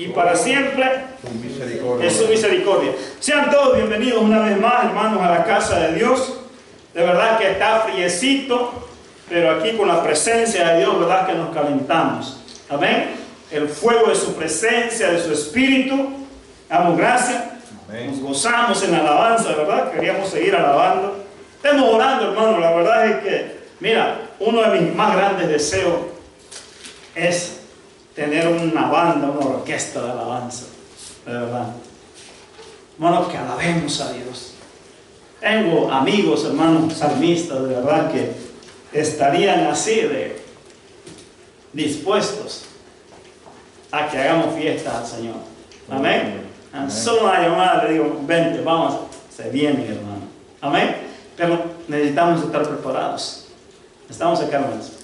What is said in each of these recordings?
y para siempre es su misericordia. Sean todos bienvenidos una vez más, hermanos, a la casa de Dios. De verdad que está friecito, pero aquí con la presencia de Dios, verdad que nos calentamos. Amén. El fuego de su presencia, de su espíritu. Damos gracias. Nos gozamos en la alabanza, ¿verdad? Queríamos seguir alabando. Estemos orando, hermano. La verdad es que, mira, uno de mis más grandes deseos es tener una banda, una orquesta de alabanza, de verdad. Hermanos, que alabemos a Dios. Tengo amigos, hermanos, salmistas, de verdad, que estarían así de dispuestos a que hagamos fiesta al Señor. Amén. Solo una llamada le digo, vente, vamos, se viene, hermano. Amén. Pero necesitamos estar preparados. Estamos acá, hermanos.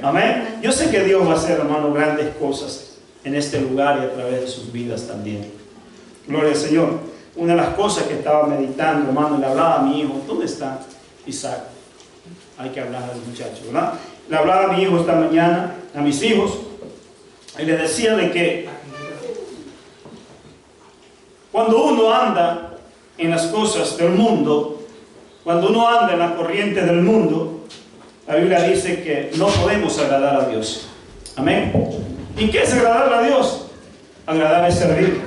Amén. Yo sé que Dios va a hacer, hermano, grandes cosas en este lugar y a través de sus vidas también. Gloria al Señor. Una de las cosas que estaba meditando, hermano, le hablaba a mi hijo. ¿Dónde está Isaac? Hay que hablar al muchacho, ¿verdad? Le hablaba a mi hijo esta mañana, a mis hijos, y le decía de que cuando uno anda en las cosas del mundo, cuando uno anda en la corriente del mundo, la Biblia dice que no podemos agradar a Dios. Amén. ¿Y qué es agradar a Dios? Agradar es servir.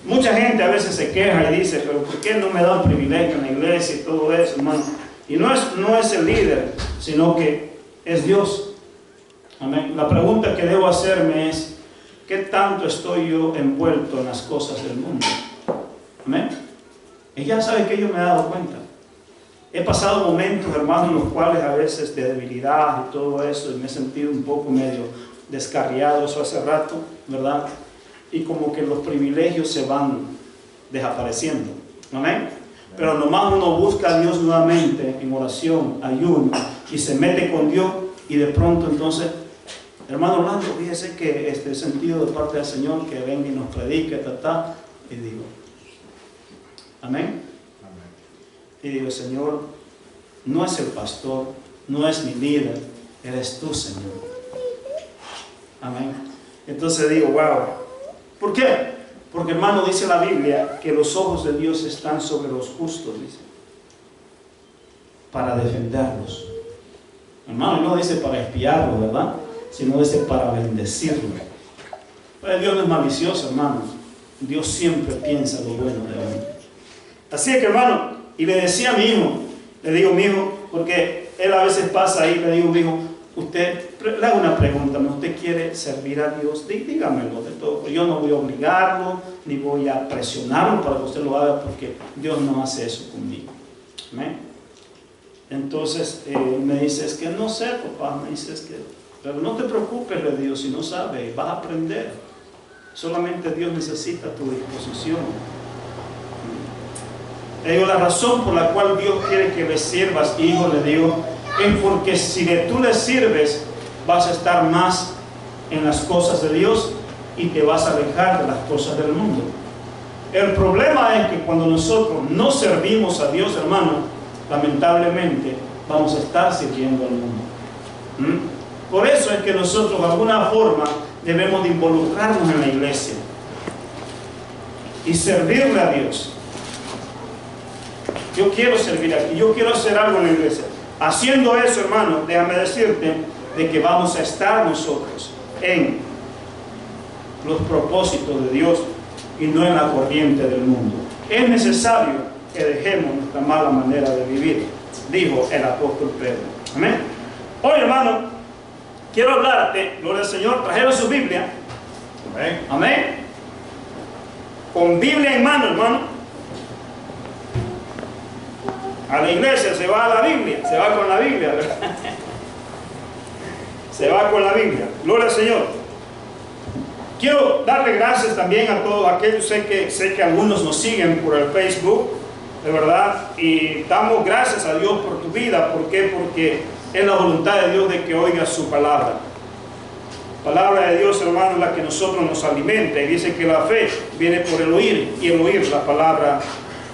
Mucha gente a veces se queja y dice, pero ¿por qué no me da un privilegio en la iglesia y todo eso, hermano? Y no es el líder, sino que es Dios. Amén. La pregunta que debo hacerme es, ¿qué tanto estoy yo envuelto en las cosas del mundo? Amén. Y ya sabe que yo me he dado cuenta. He pasado momentos, hermanos, en los cuales a veces de debilidad y todo eso, y me he sentido un poco medio descarriado, eso hace rato, ¿verdad? Y como que los privilegios se van desapareciendo. Amén. Pero nomás uno busca a Dios nuevamente en oración, ayuno, y se mete con Dios, y de pronto entonces, hermano Orlando, fíjese que este sentido de parte del Señor que venga y nos predique, y digo, amén. Y digo, Señor, no es el pastor, no es mi líder, eres tú, Señor. Amén. Entonces digo, wow. ¿Por qué? Porque, hermano, dice la Biblia que los ojos de Dios están sobre los justos, dice, para defenderlos. Hermano, no dice para espiarlos, ¿verdad? Sino dice para bendecirlos. Pero Dios no es malicioso, hermano. Dios siempre piensa lo bueno de uno. Así que, hermano, y le decía a mi hijo, le digo, mi hijo, porque él a veces pasa ahí, le digo, mi hijo, usted, le hago una pregunta, ¿usted quiere servir a Dios? Dígamelo de todo. Yo no voy a obligarlo, ni voy a presionarlo para que usted lo haga, porque Dios no hace eso conmigo. ¿Amén? Entonces, me dice, es que no sé, papá, me dice, es que, pero no te preocupes, le digo, si no sabes, vas a aprender. Solamente Dios necesita tu disposición. Le digo, la razón por la cual Dios quiere que le sirvas, hijo, le digo, es porque si tú le sirves, vas a estar más en las cosas de Dios y te vas a alejar de las cosas del mundo. El problema es que cuando nosotros no servimos a Dios, hermano, lamentablemente vamos a estar sirviendo al mundo. Por eso es que nosotros de alguna forma debemos de involucrarnos en la iglesia y servirle a Dios. Yo quiero servir aquí, yo quiero hacer algo en la iglesia. Haciendo eso, hermano, déjame decirte de que vamos a estar nosotros en los propósitos de Dios y no en la corriente del mundo. Es necesario que dejemos nuestra mala manera de vivir, dijo el apóstol Pedro. Amén. Hoy, hermano, quiero hablarte, gloria al Señor, trajeron su Biblia. Amén. Amén. Con Biblia en mano, hermano. A la iglesia se va a la Biblia, se va con la Biblia, ¿verdad? Se va con la Biblia. Gloria al Señor. Quiero darle gracias también a todos aquellos, sé que algunos nos siguen por el Facebook, de verdad, y damos gracias a Dios por tu vida. ¿Por qué? Porque es la voluntad de Dios de que oigas su palabra. Palabra de Dios, hermano, es la que nosotros nos alimenta, y dice que la fe viene por el oír, y el oír la palabra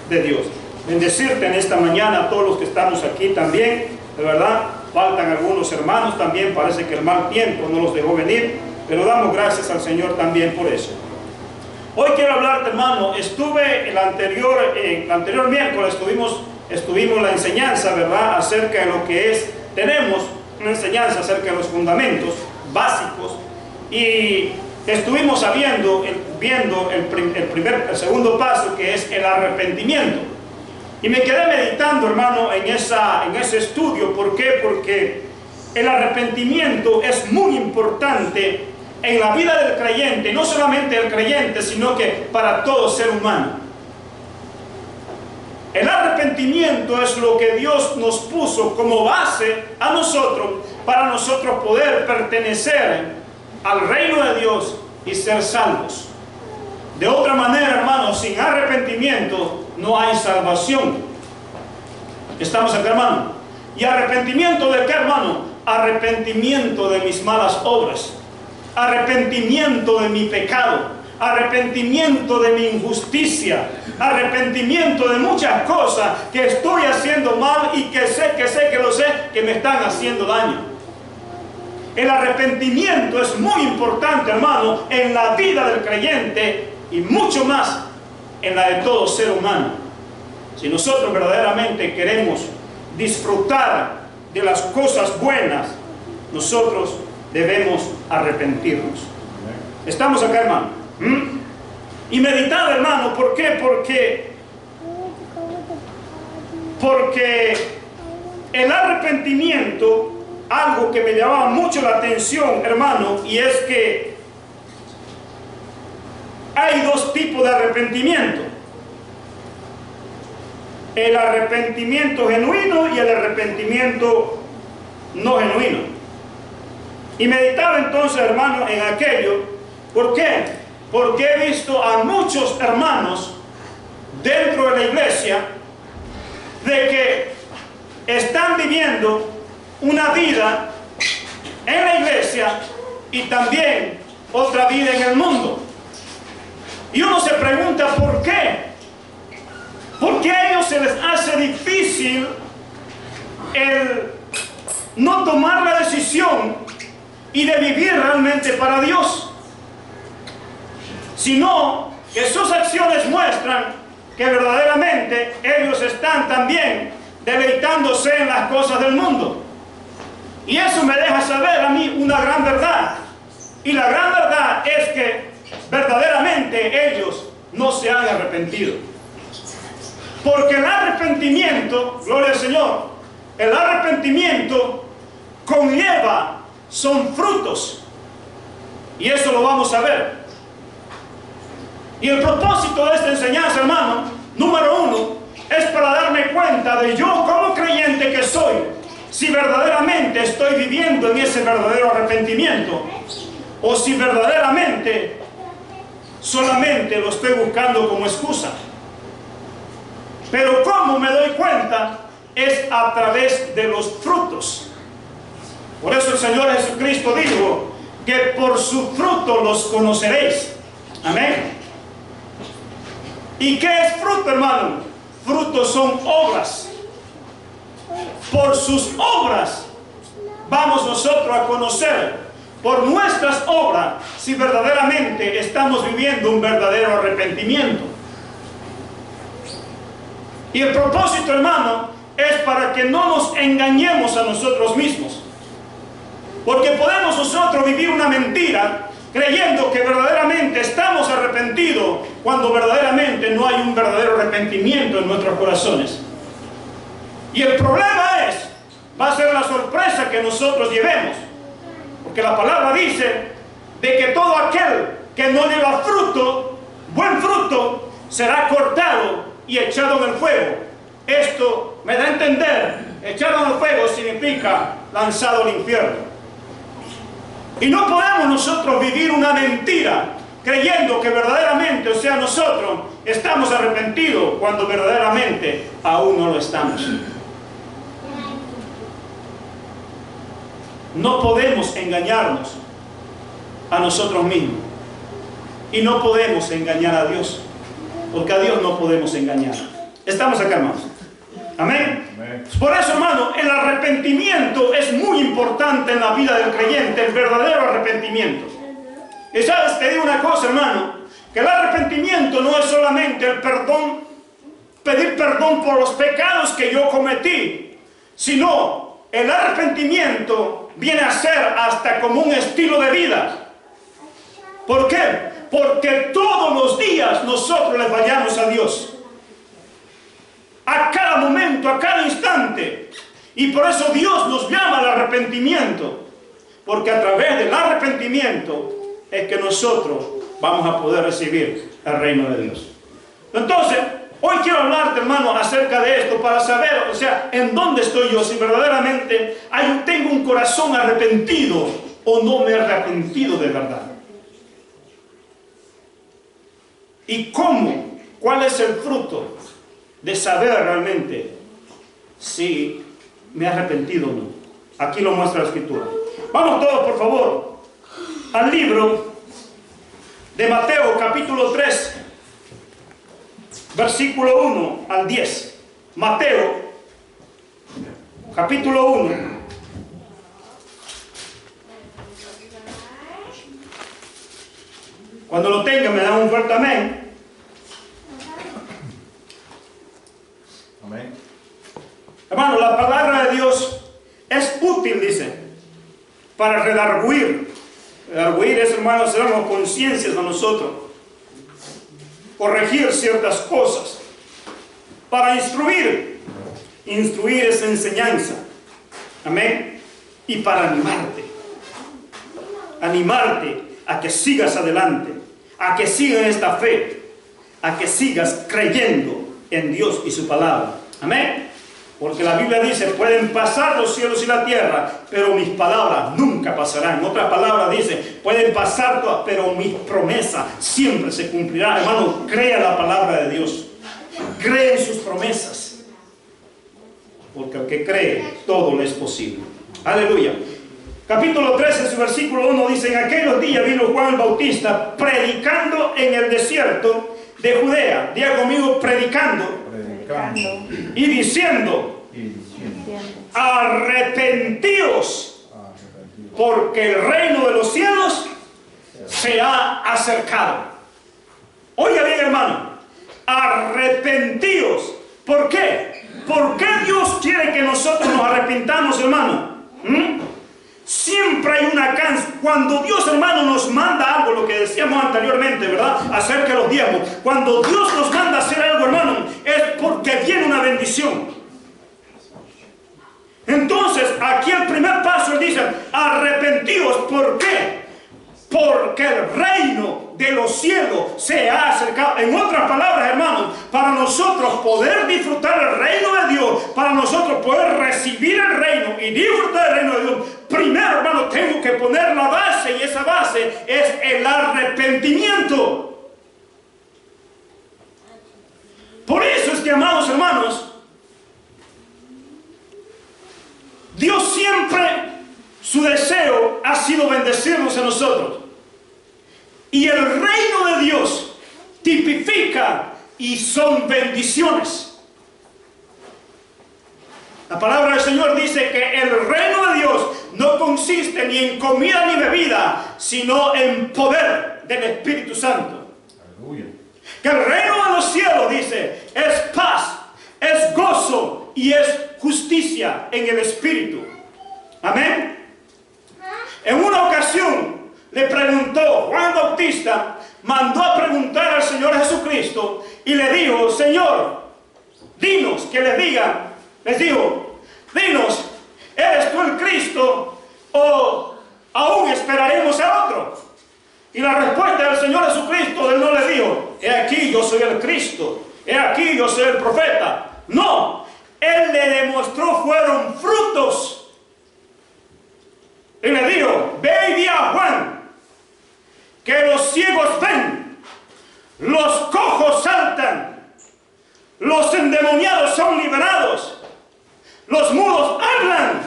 de Dios. Bendecirte en esta mañana a todos los que estamos aquí también, de verdad. Faltan algunos hermanos también, parece que el mal tiempo no los dejó venir, Pero damos gracias al Señor también por eso. Hoy quiero hablarte, hermano. Estuve el anterior miércoles, estuvimos la enseñanza, ¿verdad?, acerca de lo que es, tenemos una enseñanza acerca de los fundamentos básicos, y estuvimos viendo el segundo paso, que es el arrepentimiento. Y me quedé meditando, hermano, en ese estudio. ¿Por qué? Porque el arrepentimiento es muy importante en la vida del creyente, no solamente del creyente, sino que para todo ser humano. El arrepentimiento es lo que Dios nos puso como base a nosotros, para nosotros poder pertenecer al reino de Dios y ser salvos. De otra manera, hermanos, sin arrepentimiento no hay salvación. ¿Estamos acá, hermano? ¿Y arrepentimiento de qué, hermano? Arrepentimiento de mis malas obras, arrepentimiento de mi pecado, arrepentimiento de mi injusticia, arrepentimiento de muchas cosas que estoy haciendo mal y que sé que me están haciendo daño. El arrepentimiento es muy importante, hermano, en la vida del creyente y mucho más en la de todo ser humano. Si nosotros verdaderamente queremos disfrutar de las cosas buenas, nosotros debemos arrepentirnos. ¿Estamos acá, hermano? Y meditar, hermano, ¿por qué? Porque el arrepentimiento, algo que me llamaba mucho la atención, hermano, y es que hay dos tipos de arrepentimiento: el arrepentimiento genuino y el arrepentimiento no genuino. Y meditaba entonces, hermano, en aquello. ¿Por qué? Porque he visto a muchos hermanos dentro de la iglesia de que están viviendo una vida en la iglesia y también otra vida en el mundo. Y uno se pregunta ¿por qué? ¿Por qué a ellos se les hace difícil el no tomar la decisión y de vivir realmente para Dios? Sino que sus acciones muestran que verdaderamente ellos están también deleitándose en las cosas del mundo. Y eso me deja saber a mí una gran verdad. Y la gran verdad es que verdaderamente ellos no se han arrepentido. Porque el arrepentimiento, gloria al Señor, el arrepentimiento conlleva, son frutos. Y eso lo vamos a ver. Y el propósito de esta enseñanza, hermano, número uno, es para darme cuenta de yo como creyente que soy, si verdaderamente estoy viviendo en ese verdadero arrepentimiento, o si verdaderamente solamente lo estoy buscando como excusa. Pero ¿cómo me doy cuenta? Es a través de los frutos. Por eso el Señor Jesucristo dijo que por su fruto los conoceréis. Amén. ¿Y qué es fruto, hermano? Frutos son obras. Por sus obras vamos nosotros a conocer, por nuestras obras, si verdaderamente estamos viviendo un verdadero arrepentimiento. Y el propósito, hermano, es para que no nos engañemos a nosotros mismos. Porque podemos nosotros vivir una mentira creyendo que verdaderamente estamos arrepentidos, cuando verdaderamente no hay un verdadero arrepentimiento en nuestros corazones. Y el problema va a ser la sorpresa que nosotros llevemos. Porque la palabra dice de que todo aquel que no lleva fruto, buen fruto, será cortado y echado en el fuego. Esto me da a entender, echado en el fuego significa lanzado al infierno. Y no podemos nosotros vivir una mentira creyendo que verdaderamente, o sea, nosotros estamos arrepentidos cuando verdaderamente aún no lo estamos. No podemos engañarnos a nosotros mismos. Y no podemos engañar a Dios, porque a Dios no podemos engañar. ¿Estamos acá, hermanos? Amén. Amén. Por eso, hermano, el arrepentimiento es muy importante en la vida del creyente, el verdadero arrepentimiento. Y sabes, te digo una cosa, hermano, que el arrepentimiento no es solamente el perdón, pedir perdón por los pecados que yo cometí, sino el arrepentimiento viene a ser hasta como un estilo de vida. ¿Por qué? Porque todos los días nosotros le fallamos a Dios. A cada momento, a cada instante. Y por eso Dios nos llama al arrepentimiento. Porque a través del arrepentimiento es que nosotros vamos a poder recibir el reino de Dios. Entonces, hoy quiero hablarte, hermano, acerca de esto para saber, o sea, en dónde estoy yo, si verdaderamente tengo un corazón arrepentido o no me he arrepentido de verdad. ¿Y cómo? ¿Cuál es el fruto de saber realmente si me he arrepentido o no? Aquí lo muestra la Escritura. Vamos todos, por favor, al libro de Mateo, capítulo 3, versículo 1 al 10. Mateo, capítulo 1. Cuando lo tenga, me dan un fuerte amén. Amén. Hermano, la palabra de Dios es útil, dice, para redarguir. Redarguir es, hermano, hacernos conciencias a nosotros. Corregir ciertas cosas. Para instruir. Instruir es enseñanza. Amén. Y para animarte. Animarte a que sigas adelante. A que sigas esta fe. A que sigas creyendo en Dios y su palabra. Amén. Porque la Biblia dice, pueden pasar los cielos y la tierra, pero mis palabras nunca pasarán. En otras palabras dice, pueden pasar todas, pero mis promesas siempre se cumplirán. Hermano, crea la palabra de Dios. Cree en sus promesas. Porque al que cree, todo le es posible. Aleluya. Capítulo 13, su versículo 1 dice, en aquellos días vino Juan el Bautista predicando en el desierto de Judea. Diga conmigo, predicando. Y diciendo, arrepentíos, porque el reino de los cielos se ha acercado. Oiga bien, hermano, arrepentíos. ¿Por qué? ¿Por qué Dios quiere que nosotros nos arrepintamos, hermano? Siempre hay una canción. Cuando Dios, hermano, nos manda algo, lo que decíamos anteriormente, ¿verdad? Acerca de los diezmos. Cuando Dios nos manda a hacer algo, hermano, es porque viene una bendición. Entonces, aquí el primer paso, él dice, arrepentíos. ¿Por qué? Porque el reino de los cielos se ha acercado. En otras palabras, hermanos, para nosotros poder disfrutar el reino de Dios, para nosotros poder recibir el reino y disfrutar el reino de Dios, primero, hermano, tengo que poner la base, y esa base es el arrepentimiento. Por eso es que, amados hermanos, Dios siempre, su deseo ha sido bendecirnos a nosotros. Y el reino de Dios tipifica y son bendiciones. La palabra del Señor dice que el reino de Dios no consiste ni en comida ni bebida, sino en poder del Espíritu Santo. Aleluya. Que el reino de los cielos, dice, es paz, es gozo y es justicia en el Espíritu. Amén. En una ocasión le preguntó, Juan Bautista mandó a preguntar al Señor Jesucristo y le dijo, Señor, dinos, que les diga, les dijo, dinos, ¿eres tú el Cristo o aún esperaremos a otro? Y la respuesta del Señor Jesucristo, él no le dijo, he aquí yo soy el Cristo, he aquí yo soy el profeta. No, él le demostró, fueron frutos. Y le dijo, ve y di a Juan que los ciegos ven, los cojos saltan, los endemoniados son liberados, los mudos hablan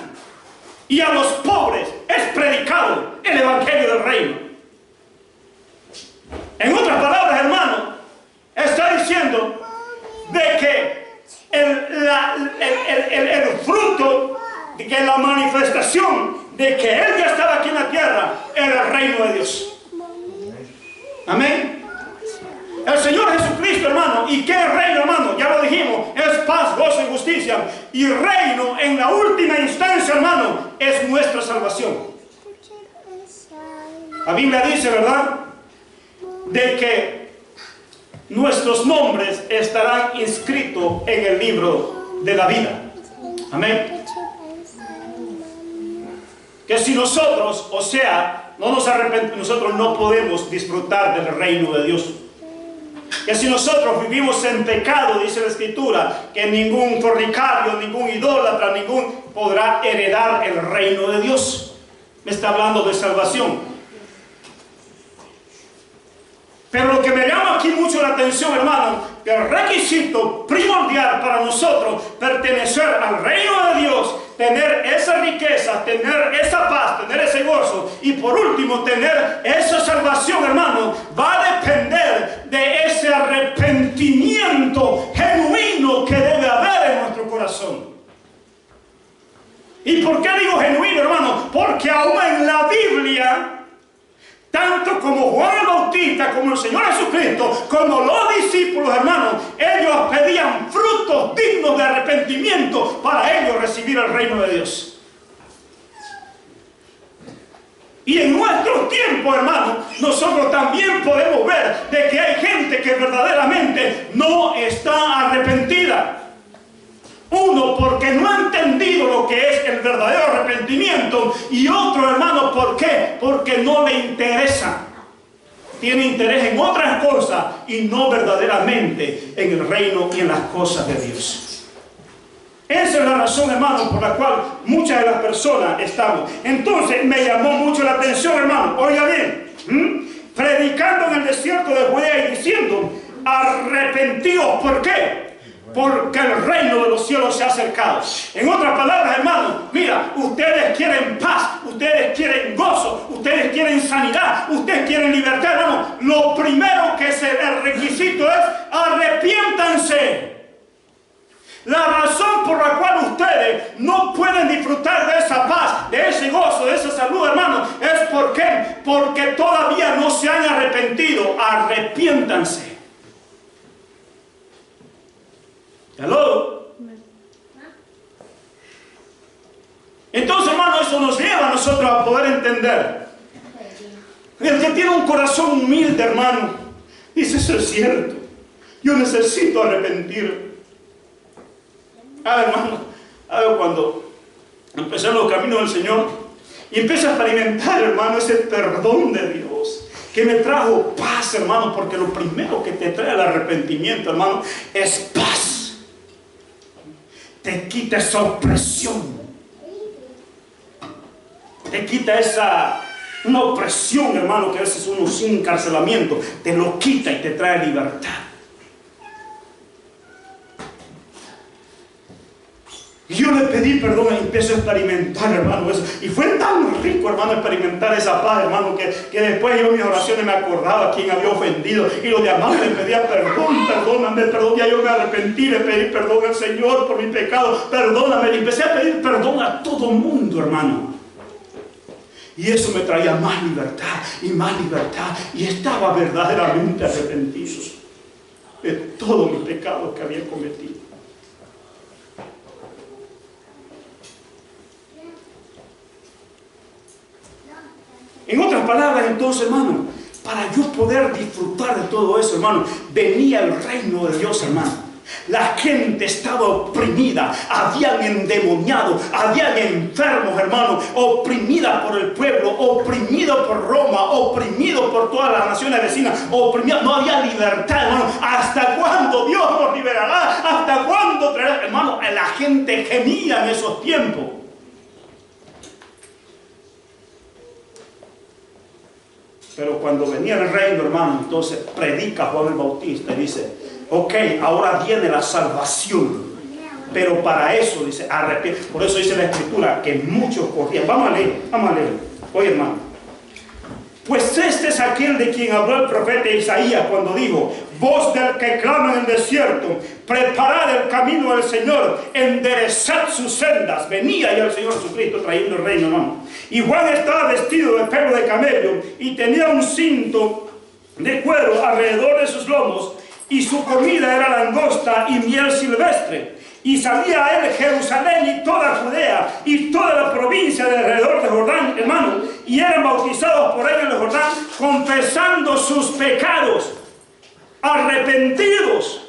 y a los pobres es predicado el evangelio del reino. En otras palabras, hermano, está diciendo de que el fruto, de que la manifestación de que Él ya estaba aquí en la tierra era el reino de Dios. Amén. El Señor Jesucristo, hermano. ¿Y qué reino, hermano? Ya lo dijimos. Es paz, gozo y justicia. Y reino, en la última instancia, hermano, es nuestra salvación. La Biblia dice, ¿verdad?, de que nuestros nombres estarán inscritos en el libro de la vida. Amén. Que si nosotros, o sea, no nos arrepentimos, nosotros no podemos disfrutar del reino de Dios. Que si nosotros vivimos en pecado, dice la Escritura, que ningún fornicario, ningún idólatra, ningún podrá heredar el reino de Dios. Me está hablando de salvación. Pero lo que me llama aquí mucho la atención, hermano, que el requisito primordial para nosotros pertenecer al reino de Dios, tener esa riqueza, tener esa paz, tener ese gozo y por último tener esa salvación, hermano, va a depender de ese arrepentimiento genuino que debe haber en nuestro corazón. ¿Y por qué digo genuino, hermano? Porque aún en la Biblia, tanto como Juan el Bautista, como el Señor Jesucristo, como los discípulos, hermanos, ellos pedían frutos dignos de arrepentimiento para ellos recibir el reino de Dios. Y en nuestros tiempos, hermanos, nosotros también podemos ver de que hay gente que verdaderamente no está arrepentida. Uno, porque no ha entendido lo que es el verdadero arrepentimiento. Y otro, hermano, ¿por qué? Porque no le interesa. Tiene interés en otras cosas y no verdaderamente en el reino y en las cosas de Dios. Esa es la razón, hermano, por la cual muchas de las personas estamos. Entonces, me llamó mucho la atención, hermano. Oiga bien, predicando en el desierto de Judea y diciendo, arrepentidos. ¿Por qué? Porque el reino de los cielos se ha acercado. En otras palabras, hermanos, mira, ustedes quieren paz, ustedes quieren gozo, ustedes quieren sanidad, ustedes quieren libertad, hermanos. Lo primero que el requisito es arrepiéntanse. La razón por la cual ustedes no pueden disfrutar de esa paz, de ese gozo, de esa salud, hermanos, es porque todavía no se han arrepentido. Arrepiéntanse. ¿Aló? Entonces, hermano, eso nos lleva a nosotros a poder entender. El que tiene un corazón humilde, hermano, dice, eso es cierto, yo necesito arrepentirme. Hermano, cuando empecé en los caminos del Señor y empecé a experimentar, hermano, ese perdón de Dios que me trajo paz, hermano, porque lo primero que te trae el arrepentimiento, hermano, es paz. Te quita esa opresión. Te quita una opresión, hermano, que a veces uno sin encarcelamiento, te lo quita y te trae libertad. Y yo le pedí perdón y empecé a experimentar, hermano, eso. Y fue tan rico, hermano, experimentar esa paz, hermano, que después yo en mis oraciones me acordaba a quien había ofendido. Y los demás le pedía perdón, perdóname, perdón. Ya yo me arrepentí, le pedí perdón al Señor por mi pecado, perdóname. Y empecé a pedir perdón a todo el mundo, hermano. Y eso me traía más libertad y más libertad. Y estaba verdaderamente arrepentido de todos mis pecados que había cometido. En otras palabras, entonces, hermano, para yo poder disfrutar de todo eso, hermano, venía el reino de Dios, hermano. La gente estaba oprimida, habían endemoniado, habían enfermos, hermano, oprimida por el pueblo, oprimido por Roma, oprimido por todas las naciones vecinas, oprimido, no había libertad, hermano. ¿Hasta cuándo Dios nos liberará? ¿Hasta cuándo traerá? Hermano, la gente gemía en esos tiempos. Pero cuando venía el reino, hermano, entonces predica Juan el Bautista y dice, ok, ahora viene la salvación. Pero para eso, dice, arrepiente. Por eso dice la Escritura que muchos corrían. Vamos a leer. Oye, hermano. Pues este es aquel de quien habló el profeta Isaías cuando dijo, voz del que clama en el desierto, preparad el camino del Señor, enderezad sus sendas. Venía ya el Señor Jesucristo trayendo el reino, hermano. Y Juan estaba vestido de pelo de camello y tenía un cinto de cuero alrededor de sus lomos, y su comida era langosta y miel silvestre. Y salía a él Jerusalén y toda Judea y toda la provincia de alrededor de Jordán, hermano, y eran bautizados por él en el Jordán, confesando sus pecados, arrepentidos.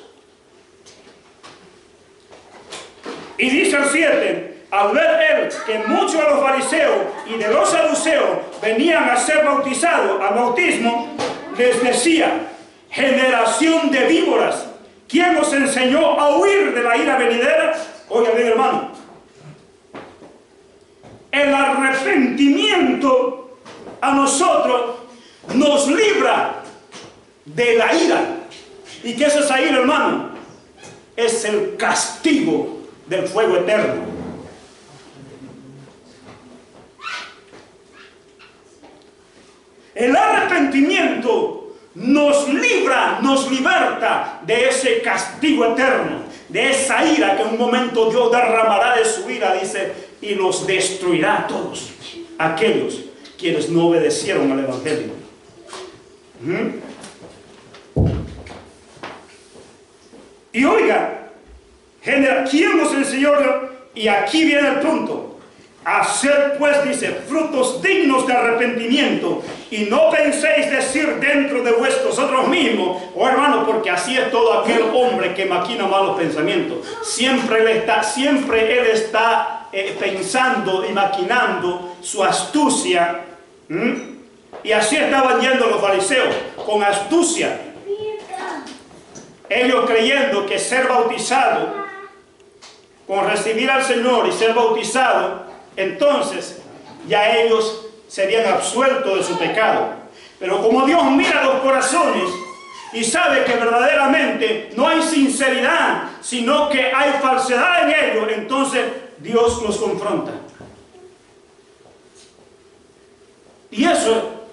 Y dice el 7, al ver él que muchos de los fariseos y de los saduceos venían a ser bautizados al bautismo, les decía: generación de víboras, ¿quién os enseñó a huir de la ira venidera? Oiga bien, hermano, el arrepentimiento a nosotros nos libra de la ira. ¿Y qué es esa ira, hermano? Es el castigo del fuego eterno. El arrepentimiento nos libra, nos liberta de ese castigo eterno, de esa ira que en un momento Dios derramará de su ira, dice, y los destruirá a todos aquellos quienes no obedecieron al Evangelio. Y oiga, ¿quién nos enseñó? Y aquí viene el punto. Haced pues, dice, frutos dignos de arrepentimiento, y no penséis decir dentro de vosotros mismos, oh hermano, porque así es todo aquel hombre que maquina malos pensamientos. Siempre él está pensando y maquinando su astucia. Y así estaban yendo los fariseos, con astucia. Ellos creyendo que ser bautizado, con recibir al Señor y ser bautizado, entonces ya ellos serían absueltos de su pecado. Pero como Dios mira los corazones y sabe que verdaderamente no hay sinceridad, sino que hay falsedad en ellos, entonces Dios los confronta. Y eso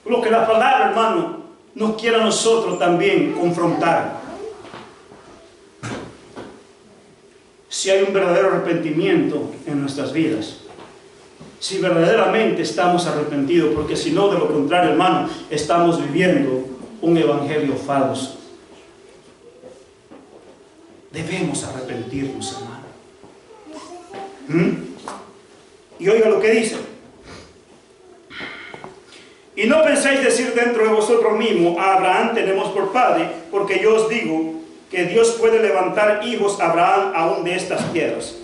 es lo que la palabra, hermano, nos quiere a nosotros también confrontar. Si hay un verdadero arrepentimiento en nuestras vidas, si verdaderamente estamos arrepentidos, porque si no, de lo contrario, hermano, estamos viviendo un evangelio falso. Debemos arrepentirnos, hermano. Y oiga lo que dice: y no penséis decir dentro de vosotros mismos, a Abraham tenemos por padre, porque yo os digo que Dios puede levantar hijos a Abraham aún de estas piedras.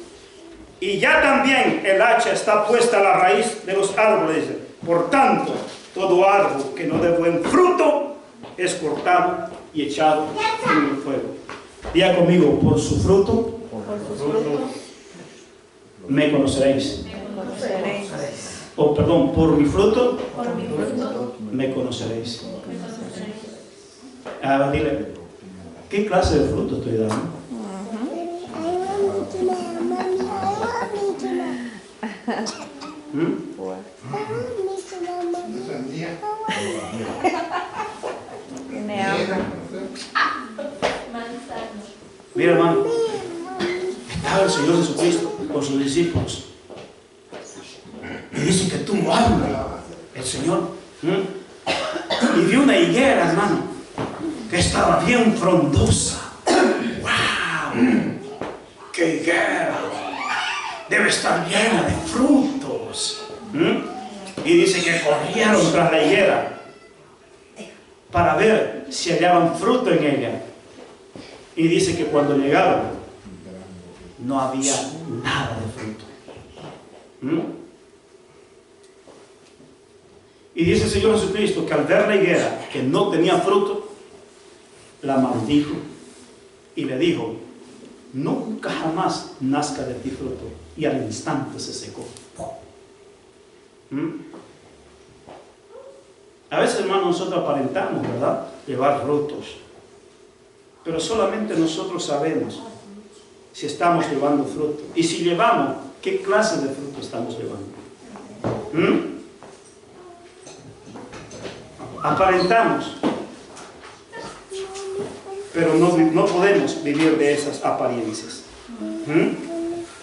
Y ya también el hacha está puesta a la raíz de los árboles. Por tanto, todo árbol que no dé buen fruto es cortado y echado en el fuego. Diga conmigo: por su fruto, me conoceréis. Oh, perdón, por mi fruto, me conoceréis. Ahora dile: ¿qué clase de fruto estoy dando? Mira, hermano, estaba el Señor Jesucristo con sus discípulos y dice que tuvo hambre el Señor, y vio una higuera, hermano, que estaba bien frondosa. ¡Wow! ¡Qué higuera! Debe estar llena de frutos. Y dice que corrieron tras la higuera para ver si hallaban fruto en ella. Y dice que cuando llegaron no había nada de fruto. Y dice el Señor Jesucristo que al ver la higuera que no tenía fruto, la maldijo y le dijo: nunca jamás nazca de ti fruto. Y al instante se secó. A veces, hermanos, nosotros aparentamos, ¿verdad?, llevar frutos, pero solamente nosotros sabemos si estamos llevando fruto, y si llevamos, ¿qué clase de fruto estamos llevando? Aparentamos, pero no podemos vivir de esas apariencias.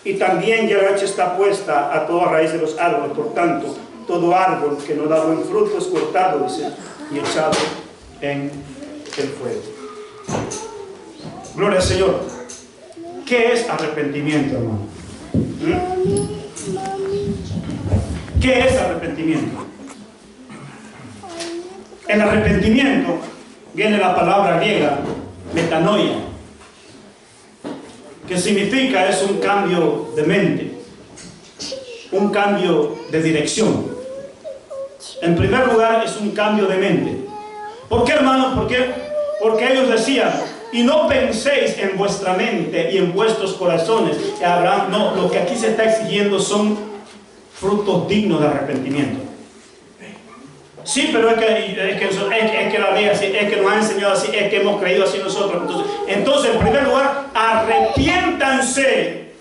Y también ya la hacha está puesta a toda raíz de los árboles, por tanto, todo árbol que no da buen fruto es cortado, dice, y echado en el fuego. Gloria al Señor. ¿Qué es arrepentimiento, hermano? ¿Qué es arrepentimiento? El arrepentimiento viene la palabra griega metanoia, que significa es un cambio de mente, un cambio de dirección. En primer lugar, es un cambio de mente. ¿Por qué, hermano? Porque ellos decían, y no penséis en vuestra mente y en vuestros corazones que Abraham, no, lo que aquí se está exigiendo son frutos dignos de arrepentimiento. Sí, pero es que la ley así, es que nos ha enseñado así, es que hemos creído así nosotros. Entonces, en primer lugar, arrepiéntanse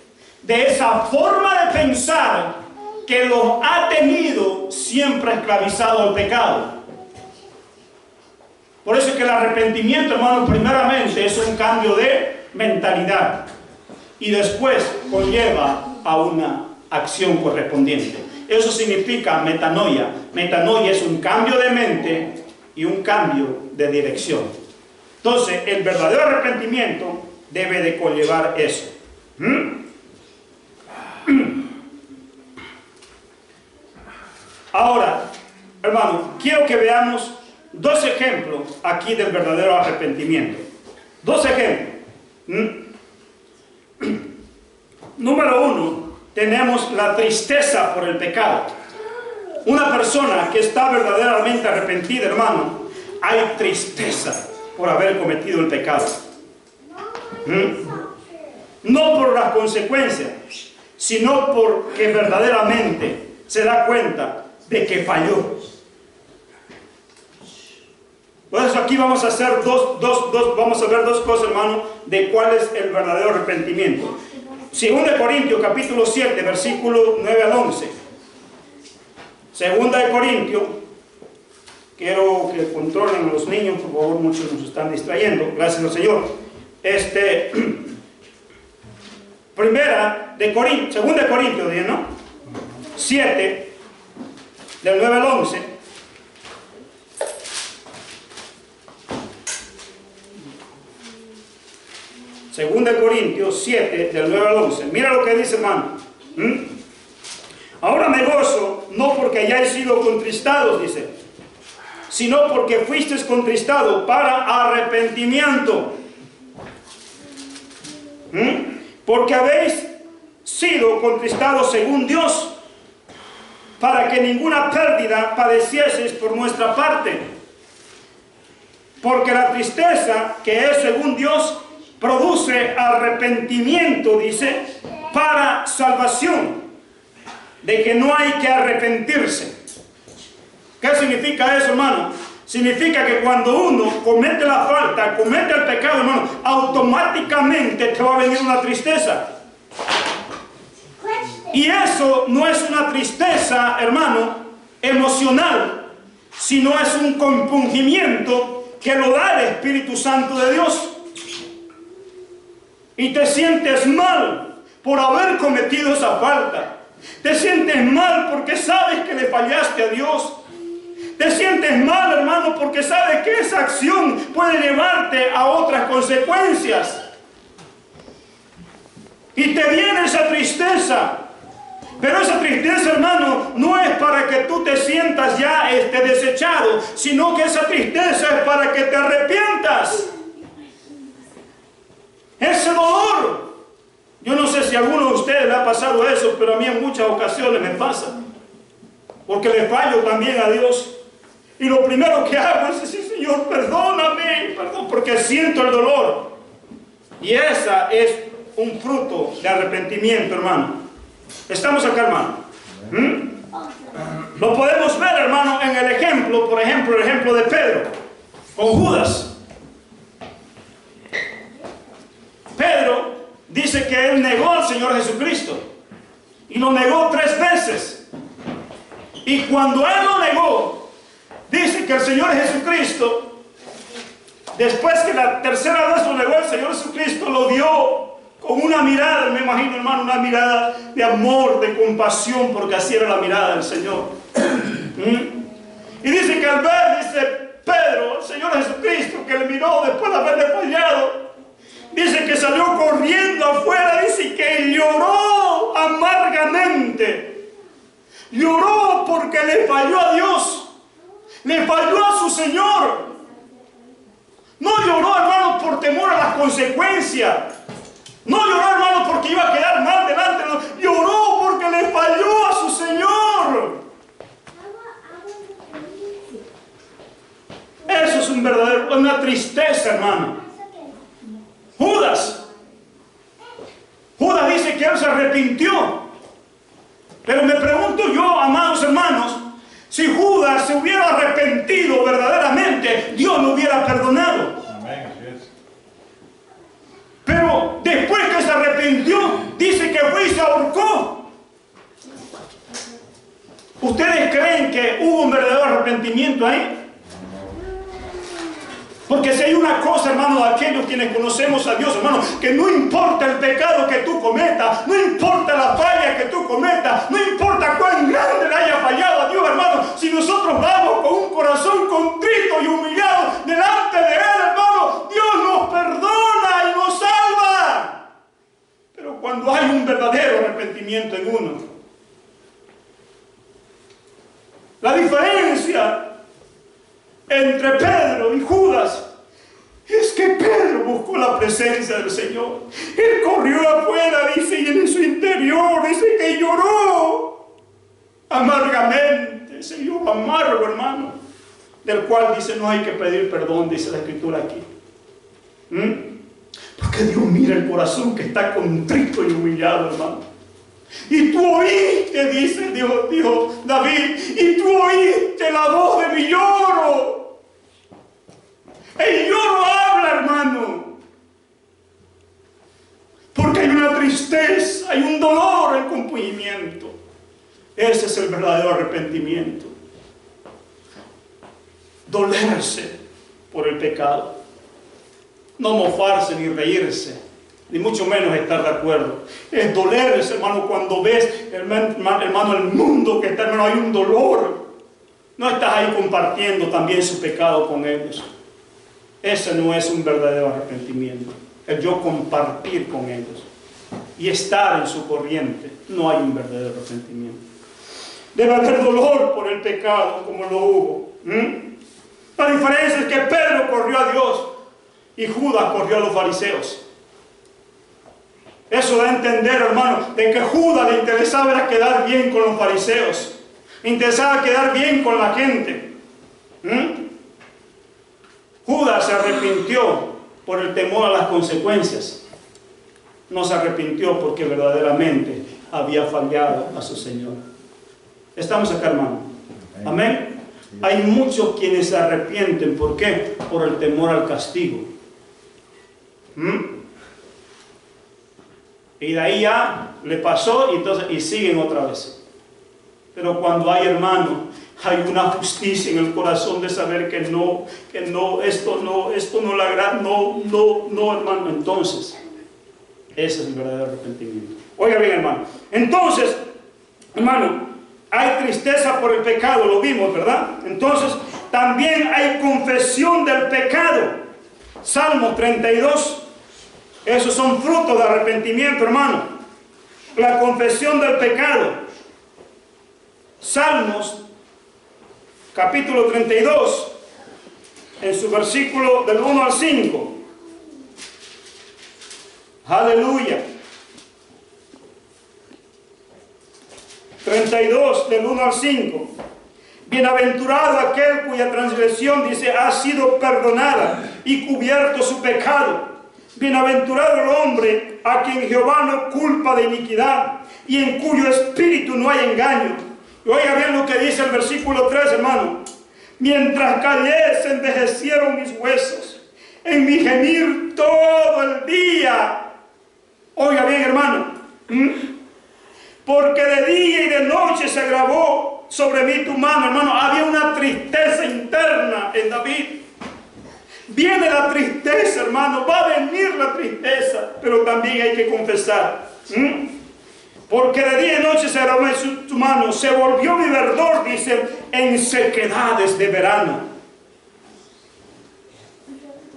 de esa forma de pensar que los ha tenido siempre esclavizado al pecado. Por eso es que el arrepentimiento, hermano, primeramente es un cambio de mentalidad y después conlleva a una acción correspondiente. Eso significa metanoia. Metanoia es un cambio de mente y un cambio de dirección. Entonces, el verdadero arrepentimiento debe de conllevar eso. Ahora, hermano, quiero que veamos dos ejemplos aquí del verdadero arrepentimiento. Dos ejemplos. Número uno, tenemos la tristeza por el pecado. Una persona que está verdaderamente arrepentida, hermano, hay tristeza por haber cometido el pecado. No por las consecuencias, sino porque verdaderamente se da cuenta de que falló. Por eso aquí vamos a hacer vamos a ver dos cosas, hermano, de cuál es el verdadero arrepentimiento. 2 Corintios capítulo 7, versículo 9 al 11. 2 Corintios, quiero que controlen a los niños, por favor, muchos nos están distrayendo, gracias al Señor. 2 Corintios, ¿no? 7, del 9 al 11. Segunda de Corintios 7, del 9 al 11. Mira lo que dice, hermano. Ahora me gozo, no porque hayáis sido contristados, dice, sino porque fuisteis contristados para arrepentimiento. Porque habéis sido contristados según Dios, para que ninguna pérdida padecieseis por nuestra parte. Porque la tristeza, que es según Dios, produce arrepentimiento, dice, para salvación, de que no hay que arrepentirse. ¿Qué significa eso, hermano? Significa que cuando uno comete la falta, comete el pecado, hermano, automáticamente te va a venir una tristeza. Y eso no es una tristeza, hermano, emocional, sino es un compungimiento que lo da el Espíritu Santo de Dios. Y te sientes mal por haber cometido esa falta. Te sientes mal porque sabes que le fallaste a Dios. Te sientes mal, hermano, porque sabes que esa acción puede llevarte a otras consecuencias. Y te viene esa tristeza. Pero esa tristeza, hermano, no es para que tú te sientas ya desechado, sino que esa tristeza es para que te arrepientas. Ese dolor, yo no sé si a alguno de ustedes le ha pasado eso, pero a mí en muchas ocasiones me pasa, porque le fallo también a Dios, y lo primero que hago es decir, Señor, perdóname, perdón, porque siento el dolor, y esa es un fruto de arrepentimiento, hermano. ¿Estamos acá, hermano? Lo podemos ver, hermano, en el ejemplo, por ejemplo, el ejemplo de Pedro, con Judas. Pedro dice que él negó al Señor Jesucristo y lo negó 3 veces, y cuando él lo negó, dice que el Señor Jesucristo, después que la tercera vez lo negó, el Señor Jesucristo lo dio con una mirada, me imagino, hermano, una mirada de amor, de compasión, porque así era la mirada del Señor. Y dice que al ver, dice Pedro, el Señor Jesucristo, que le miró después de haberle fallado, dice que salió corriendo afuera, dice que lloró amargamente. Lloró porque le falló a Dios, le falló a su Señor. No lloró, hermano, por temor a las consecuencias. No lloró, hermano, porque iba a quedar mal delante. No. Lloró porque le falló a su Señor. Eso es una tristeza, hermano. Judas dice que él se arrepintió. Pero me pregunto yo, amados hermanos, si Judas se hubiera arrepentido verdaderamente, Dios lo hubiera perdonado. Pero después que se arrepintió, dice que fue y se ahorcó. ¿Ustedes creen que hubo un verdadero arrepentimiento ahí? Porque si hay una cosa, hermano, de aquellos quienes conocemos a Dios, hermano, que no importa el pecado que tú cometas, no importa la falla que tú cometas, no importa cuán grande le haya fallado a Dios, hermano, si nosotros vamos con un corazón contrito y humillado delante de Él, hermano, Dios nos perdona y nos salva. Pero cuando hay un verdadero arrepentimiento en uno, la diferencia entre Pedro y Judas es que Pedro buscó la presencia del Señor. Él corrió afuera, dice, y en su interior dice que lloró amargamente. Ese lloro amargo, hermano, del cual dice no hay que pedir perdón, dice la Escritura aquí. Porque Dios mira el corazón que está contrito y humillado, hermano. Y tú oíste, dijo David, y tú oíste la voz de mi lloro. El lloro habla, hermano. Porque hay una tristeza, hay un dolor, el compungimiento. Ese es el verdadero arrepentimiento. Dolerse por el pecado. No mofarse ni reírse, ni mucho menos estar de acuerdo. Es dolerse, hermano, cuando ves, hermano, el mundo que está, hermano, hay un dolor. No estás ahí compartiendo también su pecado con ellos. Ese no es un verdadero arrepentimiento. El yo compartir con ellos y estar en su corriente, no hay un verdadero arrepentimiento. Debe haber dolor por el pecado, como lo hubo. La diferencia es que Pedro corrió a Dios y Judas corrió a los fariseos. Eso da a entender, hermano, de que Judas le interesaba era quedar bien con los fariseos. Le interesaba quedar bien con la gente. Judas se arrepintió por el temor a las consecuencias. No se arrepintió porque verdaderamente había fallado a su Señor. ¿Estamos acá, hermano? Amén. Hay muchos quienes se arrepienten. ¿Por qué? Por el temor al castigo. Y de ahí ya le pasó y siguen otra vez. Pero cuando hay, hermano, hay una justicia en el corazón de saber que esto no le agrada, no, hermano, entonces, ese es el verdadero arrepentimiento. Oiga bien, hermano. Entonces, hermano, hay tristeza por el pecado, lo vimos, ¿verdad? Entonces, también hay confesión del pecado. Salmo 32. Esos son frutos de arrepentimiento, hermano. La confesión del pecado. Salmos, capítulo 32, en su versículo del 1 al 5. Aleluya. 32, del 1 al 5. Bienaventurado aquel cuya transgresión, dice, ha sido perdonada y cubierto su pecado. Bienaventurado el hombre a quien Jehová no culpa de iniquidad y en cuyo espíritu no hay engaño. Y oiga bien lo que dice el versículo 3, hermano. Mientras callé se envejecieron mis huesos, en mi gemir todo el día. Oiga bien, hermano. Porque de día y de noche se agravó sobre mí tu mano, hermano. Había una tristeza interna en David. Viene la tristeza, hermano. Va a venir la tristeza. Pero también hay que confesar. porque de día y noche se derramó en su mano, se volvió mi verdor, dice, en sequedades de verano.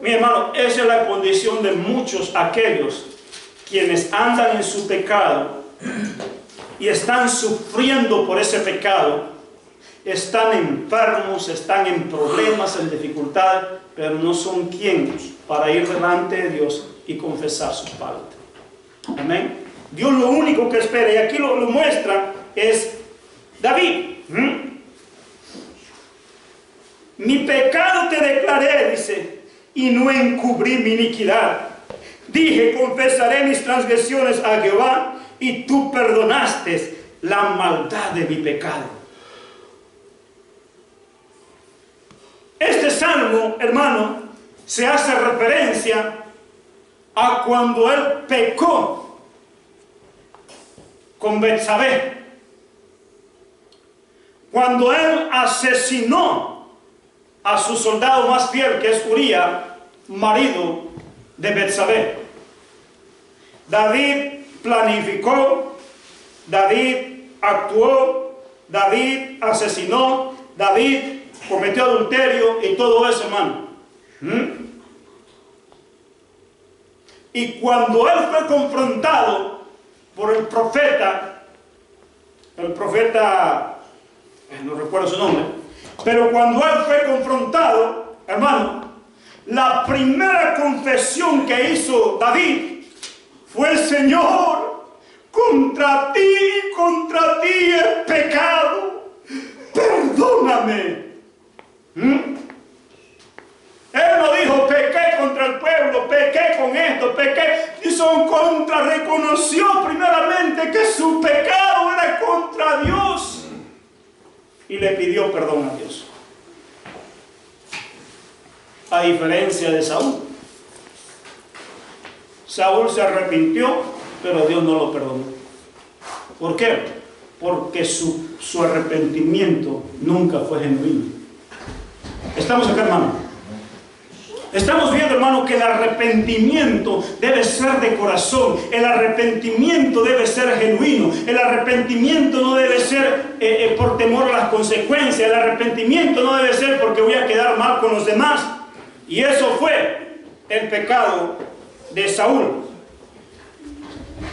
Mi hermano, esa es la condición de muchos aquellos quienes andan en su pecado y están sufriendo por ese pecado, están enfermos, están en problemas, en dificultades, pero no son quienes para ir delante de Dios y confesar sus faltas. Amén. Dios lo único que espera, y aquí lo muestra, es David. Mi pecado te declaré, dice, y no encubrí mi iniquidad. Dije, confesaré mis transgresiones a Jehová, y tú perdonaste la maldad de mi pecado. Este salmo, hermano, se hace referencia a cuando él pecó con Betsabé, cuando él asesinó a su soldado más fiel, que es Urías, marido de Betsabé. David planificó, David actuó, David asesinó, David cometió adulterio y todo eso, hermano. Y cuando él fue confrontado por el profeta, no recuerdo su nombre, pero cuando él fue confrontado, hermano, la primera confesión que hizo David fue: Señor, contra ti he pecado, perdóname. Él no dijo, pequé contra el pueblo, pequé con esto, pequé. Hizo contra, reconoció primeramente que su pecado era contra Dios y le pidió perdón a Dios. A diferencia de Saúl. Saúl se arrepintió, pero Dios no lo perdonó. ¿Por qué? Porque su arrepentimiento nunca fue genuino. ¿Estamos acá, hermano? Estamos viendo, hermano, que el arrepentimiento debe ser de corazón. El arrepentimiento debe ser genuino. El arrepentimiento no debe ser por temor a las consecuencias. El arrepentimiento no debe ser porque voy a quedar mal con los demás. Y eso fue el pecado de Saúl.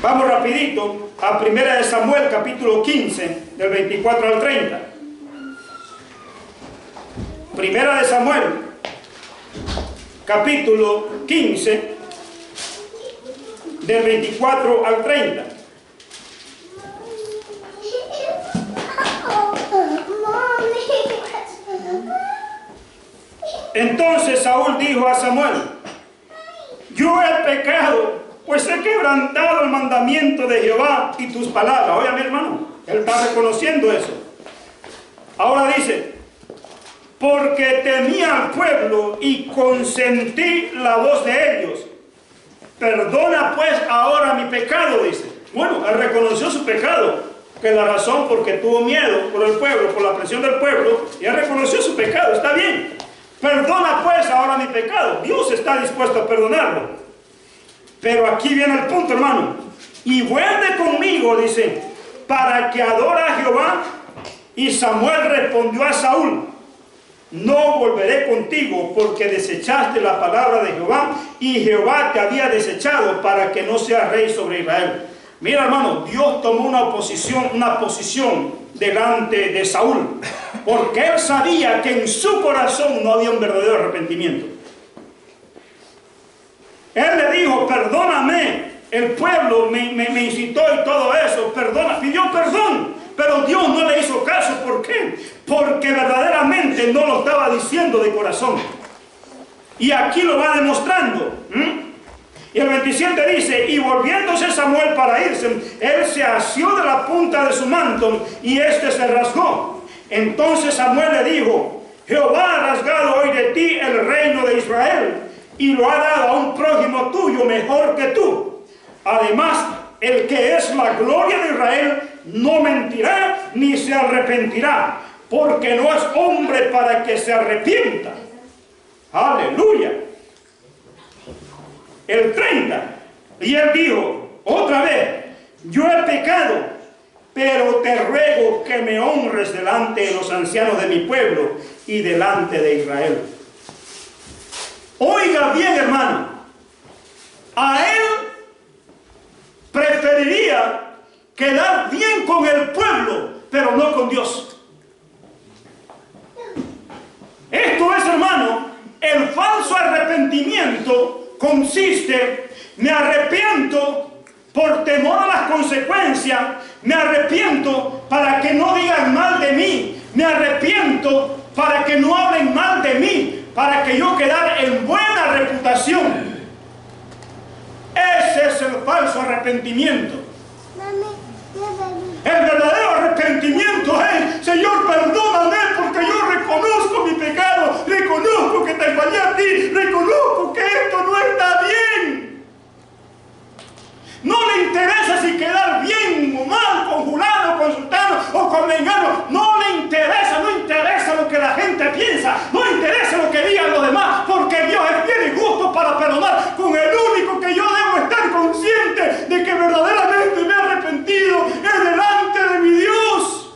Vamos rapidito a 1 Samuel capítulo 15, del 24 al 30. 1 Samuel capítulo 15, del 24 al 30. Entonces Saúl dijo a Samuel: yo he pecado, pues he quebrantado el mandamiento de Jehová y tus palabras. Oye, mi hermano, él está reconociendo eso. Ahora dice: porque temí al pueblo y consentí la voz de ellos. Perdona pues ahora mi pecado, dice. Bueno, él reconoció su pecado, que la razón porque tuvo miedo por el pueblo, por la presión del pueblo, y él reconoció su pecado, está bien. Perdona pues ahora mi pecado. Dios está dispuesto a perdonarlo. Pero aquí viene el punto, hermano. Y vuelve conmigo, dice, para que adore a Jehová. Y Samuel respondió a Saúl: no volveré contigo, porque desechaste la palabra de Jehová, y Jehová te había desechado para que no seas rey sobre Israel. Mira, hermano, Dios tomó una posición delante de Saúl, porque él sabía que en su corazón no había un verdadero arrepentimiento. Él le dijo: perdóname, el pueblo me incitó y todo eso, perdona, pidió perdón. Pero Dios no le hizo caso. ¿Por qué? Porque verdaderamente no lo estaba diciendo de corazón. Y aquí lo va demostrando. Y el 27 dice: y volviéndose Samuel para irse, él se asió de la punta de su manto y éste se rasgó. Entonces Samuel le dijo: Jehová ha rasgado hoy de ti el reino de Israel y lo ha dado a un prójimo tuyo mejor que tú. Además, el que es la gloria de Israel no mentirá ni se arrepentirá, porque no es hombre para que se arrepienta. Aleluya. El 30. Y él dijo otra vez: yo he pecado, pero te ruego que me honres delante de los ancianos de mi pueblo y delante de Israel. Oiga bien, hermano, a él preferiría quedar bien con el pueblo, pero no con Dios. Esto es, hermano, el falso arrepentimiento consiste: me arrepiento por temor a las consecuencias, me arrepiento para que no digan mal de mí, me arrepiento para que no hablen mal de mí, para que yo quedara en buena reputación. Ese es el falso arrepentimiento. El verdadero arrepentimiento es: Señor, perdóname porque yo reconozco mi pecado, reconozco que te fallé a ti, reconozco que esto no está bien. No le interesa si quedar bien o mal con fulano, con sultano o con mengano. No le interesa, no interesa lo que la gente piensa, no interesa lo que digan los demás, porque Dios es fiel y justo para perdonar. Con el único que yo debo estar consciente de que verdaderamente me he arrepentido es delante de mi Dios.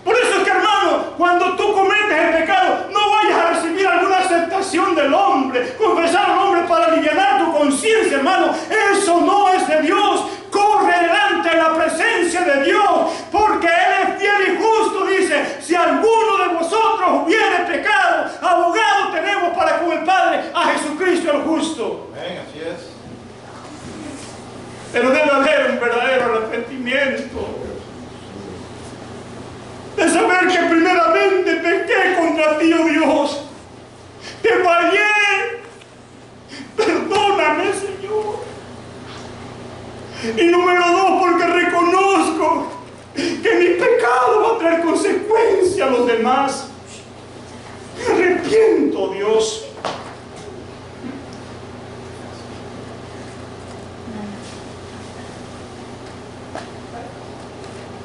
Por eso es que, hermano, cuando tú cometes el pecado, no vayas a recibir alguna aceptación del hombre, confesar al hombre para aliviar tu conciencia, hermano. Eso no es de Dios. Corre delante de la presencia de Dios, porque Él es fiel y justo. Dice: si alguno de vosotros hubiere pecado, abogado tenemos para con el Padre, a Jesucristo el justo. Amén, así es. Pero debe haber un verdadero arrepentimiento, de saber que primeramente pequé contra ti, oh Dios, te fallé, perdóname, Señor. Y número 2, porque reconozco que mi pecado va a traer consecuencias a los demás. Me arrepiento, Dios.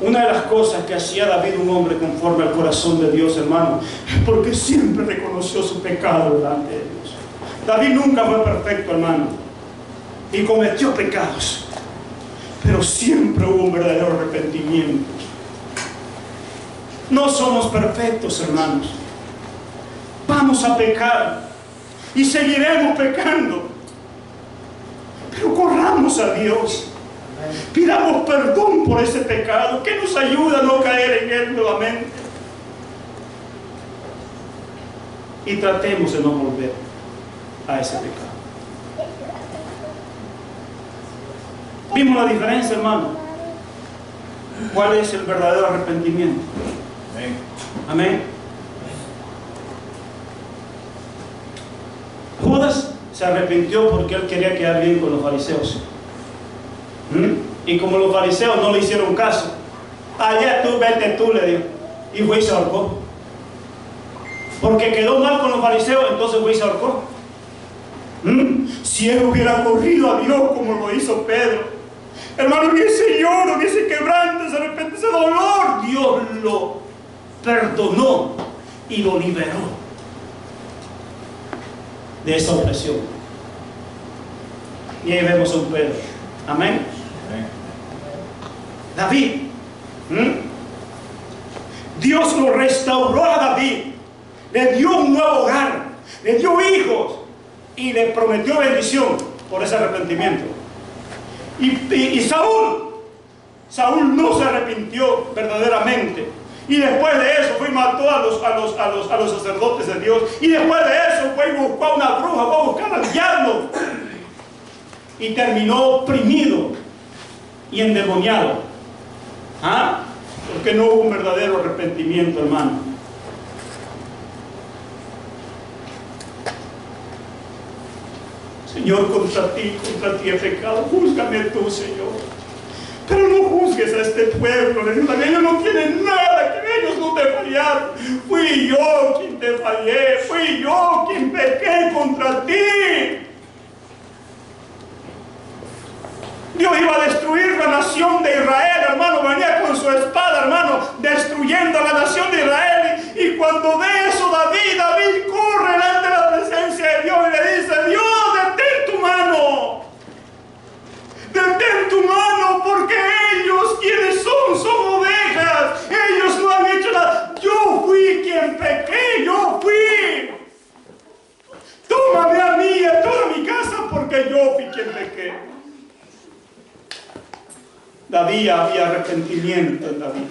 Una de las cosas que hacía David, un hombre conforme al corazón de Dios, hermano, es porque siempre reconoció su pecado delante de Dios. David nunca fue perfecto, hermano, y cometió pecados, pero siempre hubo un verdadero arrepentimiento. No somos perfectos, hermanos. Vamos a pecar y seguiremos pecando, pero corramos a Dios. Pidamos perdón por ese pecado, que nos ayuda a no caer en él nuevamente. Y tratemos de no volver a ese pecado. ¿Vimos la diferencia, hermano? ¿Cuál es el verdadero arrepentimiento? Amén. Amén. Judas se arrepintió porque él quería quedar bien con los fariseos. Y como los fariseos no le hicieron caso, allá tú, vete tú, le dijo, y fue y se ahorcó. Porque quedó mal con los fariseos, entonces fue y se ahorcó. Si él hubiera corrido a Dios como lo hizo Pedro, hermano, en ese lloro, en ese quebranto, de repente ese dolor, Dios lo perdonó y lo liberó de esa opresión. Y ahí vemos a un Pedro. Amén. David, Dios lo restauró a David, le dio un nuevo hogar, le dio hijos y le prometió bendición por ese arrepentimiento. Y Saúl no se arrepintió verdaderamente, y después de eso fue y mató a los sacerdotes de Dios, y después de eso fue y buscó a una bruja, fue a buscar al diablo, y terminó oprimido y endemoniado. Porque no hubo un verdadero arrepentimiento, hermano. Señor, contra ti he pecado, júzgame tú, Señor. Pero no juzgues a este pueblo, ellos no tienen nada, que ellos no te fallaron. Fui yo quien te fallé, fui yo quien pequé contra ti. Dios iba a destruir la nación de Israel, hermano, venía con su espada, hermano, destruyendo a la nación de Israel. Y cuando ve eso, David corre delante de la presencia de Dios y le dice: Dios, detén tu mano, yo fui quien pequé. David, había arrepentimiento en David.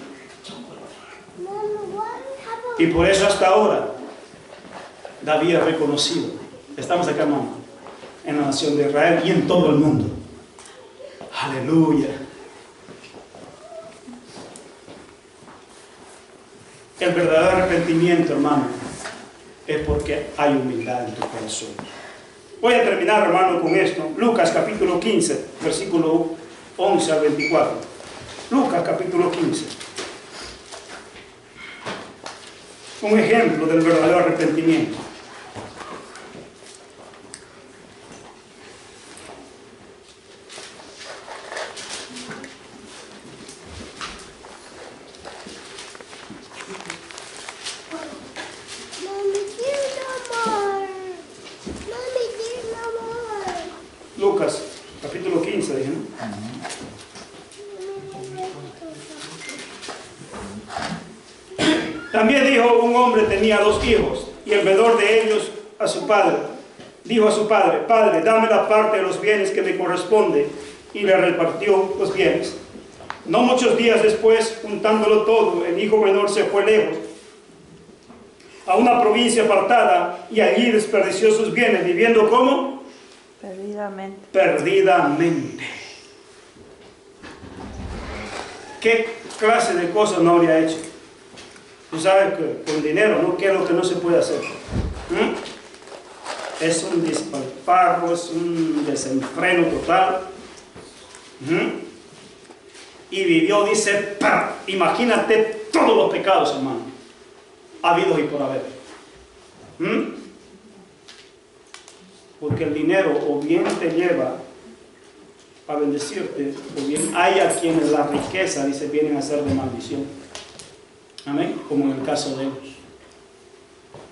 Y por eso hasta ahora David es reconocido. Estamos acá, hermano, en la nación de Israel y en todo el mundo. Aleluya. El verdadero arrepentimiento, hermano, es porque hay humildad en tu corazón. Voy a terminar, hermano, con esto. Lucas capítulo 15, versículo 11 al 24. Lucas capítulo 15. Un ejemplo del verdadero arrepentimiento. Lucas capítulo 15, dije, ¿no? También dijo: un hombre tenía 2 hijos, y el menor de ellos a su padre dijo a su padre: Padre, dame la parte de los bienes que me corresponde, y le repartió los bienes. No muchos días después, juntándolo todo, el hijo menor se fue lejos, a una provincia apartada, y allí desperdició sus bienes, viviendo ¿cómo? Perdidamente. Perdidamente. ¿Qué clase de cosas no habría hecho? Tú sabes que con dinero, ¿no? ¿Qué es lo que no se puede hacer? Es un despilfarro, es un desenfreno total. Y vivió, dice, imagínate todos los pecados, hermano, habidos y por haber. Porque el dinero o bien te lleva a bendecirte, o bien hay a quienes la riqueza, dice, vienen a ser de maldición. Amén, como en el caso de ellos.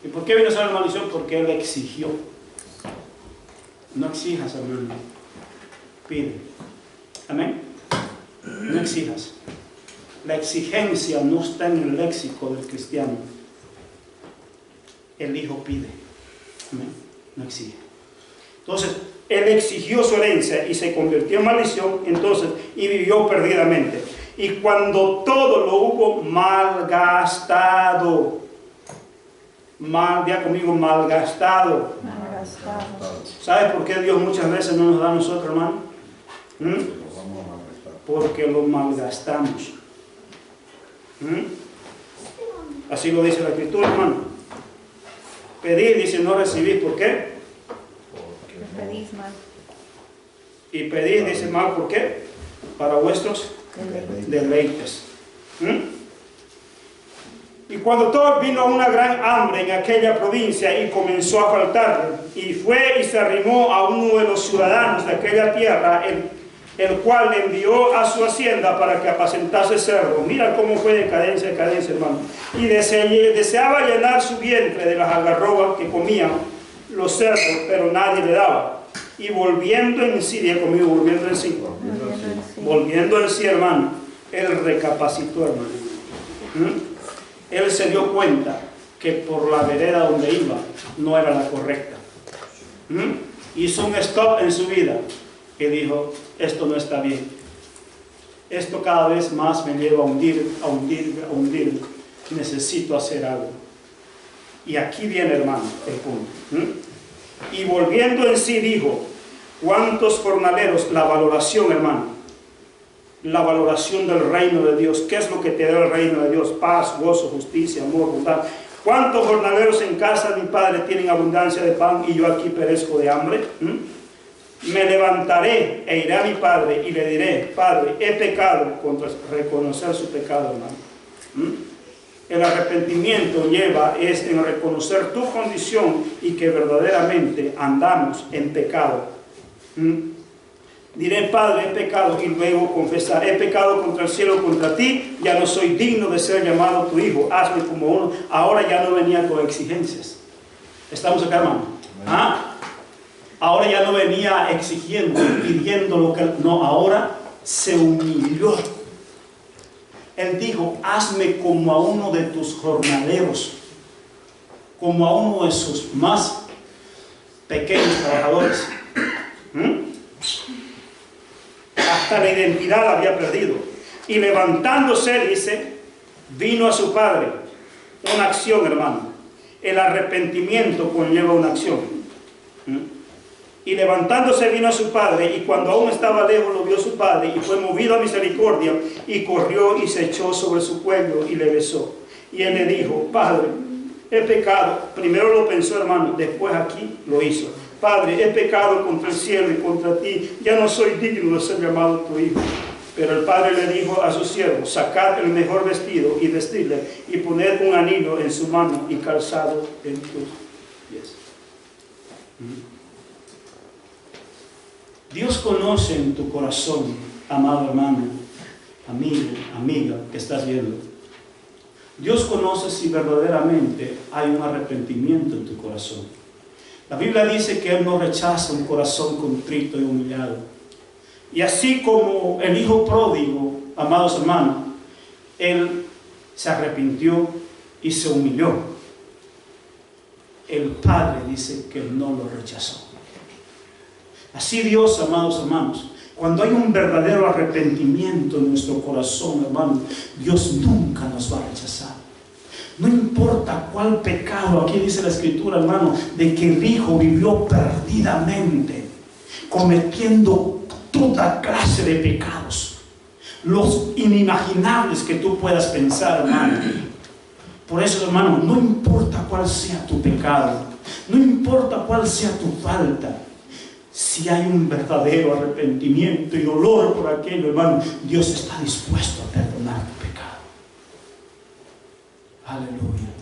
¿Y por qué vino a ser de maldición? Porque él exigió. No exijas, hermano, pide. Amén, no exijas. La exigencia no está en el léxico del cristiano. El hijo pide. Amén, no exige. Entonces, él exigió su herencia y se convirtió en maldición, entonces, y vivió perdidamente. Y cuando todo lo hubo malgastado, ya conmigo, malgastado. ¿Sabes por qué Dios muchas veces no nos da a nosotros, hermano? Porque lo malgastamos. Así lo dice la Escritura, hermano. Pedir, dice, no recibir. ¿Por qué? Pedís mal. Y pedir, dice, mal, ¿por qué? Para vuestros deleites. Y cuando todo vino una gran hambre en aquella provincia y comenzó a faltarle, y fue y se arrimó a uno de los ciudadanos de aquella tierra, el cual le envió a su hacienda para que apacentase cerdo. Mira cómo fue decadencia, hermano. Y deseaba llenar su vientre de las algarrobas que comían los cerdos, pero nadie le daba. Y volviendo en sí, diga conmigo, volviendo en sí, hermano, él recapacitó, hermano. Él se dio cuenta que por la vereda donde iba no era la correcta. Hizo un stop en su vida y dijo: esto no está bien. Esto cada vez más me lleva a hundir. Necesito hacer algo. Y aquí viene, hermano, el punto. Y volviendo en sí dijo: ¿cuántos jornaleros? La valoración, hermano, la valoración del reino de Dios. ¿Qué es lo que te da el reino de Dios? Paz, gozo, justicia, amor, bondad. ¿Cuántos jornaleros en casa de mi padre tienen abundancia de pan y yo aquí perezco de hambre? Me levantaré e iré a mi padre y le diré: Padre, he pecado, contra reconocer su pecado, hermano. El arrepentimiento es en reconocer tu condición y que verdaderamente andamos en pecado. Diré: Padre, he pecado, y luego confesar: he pecado contra el cielo, contra ti, ya no soy digno de ser llamado tu hijo, hazme como uno. Ahora ya no venía con exigencias. ¿Estamos acá, hermano? Ahora ya no venía exigiendo, pidiendo lo que no, ahora se humilló. Él dijo: hazme como a uno de tus jornaleros, como a uno de sus más pequeños trabajadores. sea, la identidad la había perdido. Y levantándose, dice, vino a su padre. Una acción, hermano. El arrepentimiento conlleva una acción. Y levantándose vino a su padre, y cuando aún estaba lejos lo vio su padre, y fue movido a misericordia, y corrió y se echó sobre su cuello y le besó. Y él le dijo, Padre, he pecado. Primero lo pensó, hermano, después aquí lo hizo. Padre, he pecado contra el cielo y contra ti, ya no soy digno de ser llamado tu hijo. Pero el padre le dijo a su siervo, sacad el mejor vestido y vestirle, y poned un anillo en su mano y calzado en tus pies. Dios conoce en tu corazón, amado hermano, amigo, amiga que estás viendo. Dios conoce si verdaderamente hay un arrepentimiento en tu corazón. La Biblia dice que Él no rechaza un corazón contrito y humillado. Y así como el hijo pródigo, amados hermanos, Él se arrepintió y se humilló. El Padre dice que Él no lo rechazó. Así Dios, amados hermanos, cuando hay un verdadero arrepentimiento en nuestro corazón, hermano, Dios nunca nos va a rechazar. No importa cuál pecado, aquí dice la Escritura, hermano, de que el hijo vivió perdidamente, cometiendo toda clase de pecados, los inimaginables que tú puedas pensar, hermano. Por eso, hermano, no importa cuál sea tu pecado, no importa cuál sea tu falta, si hay un verdadero arrepentimiento y dolor por aquello, hermano, Dios está dispuesto a perdonar tu pecado. Aleluya.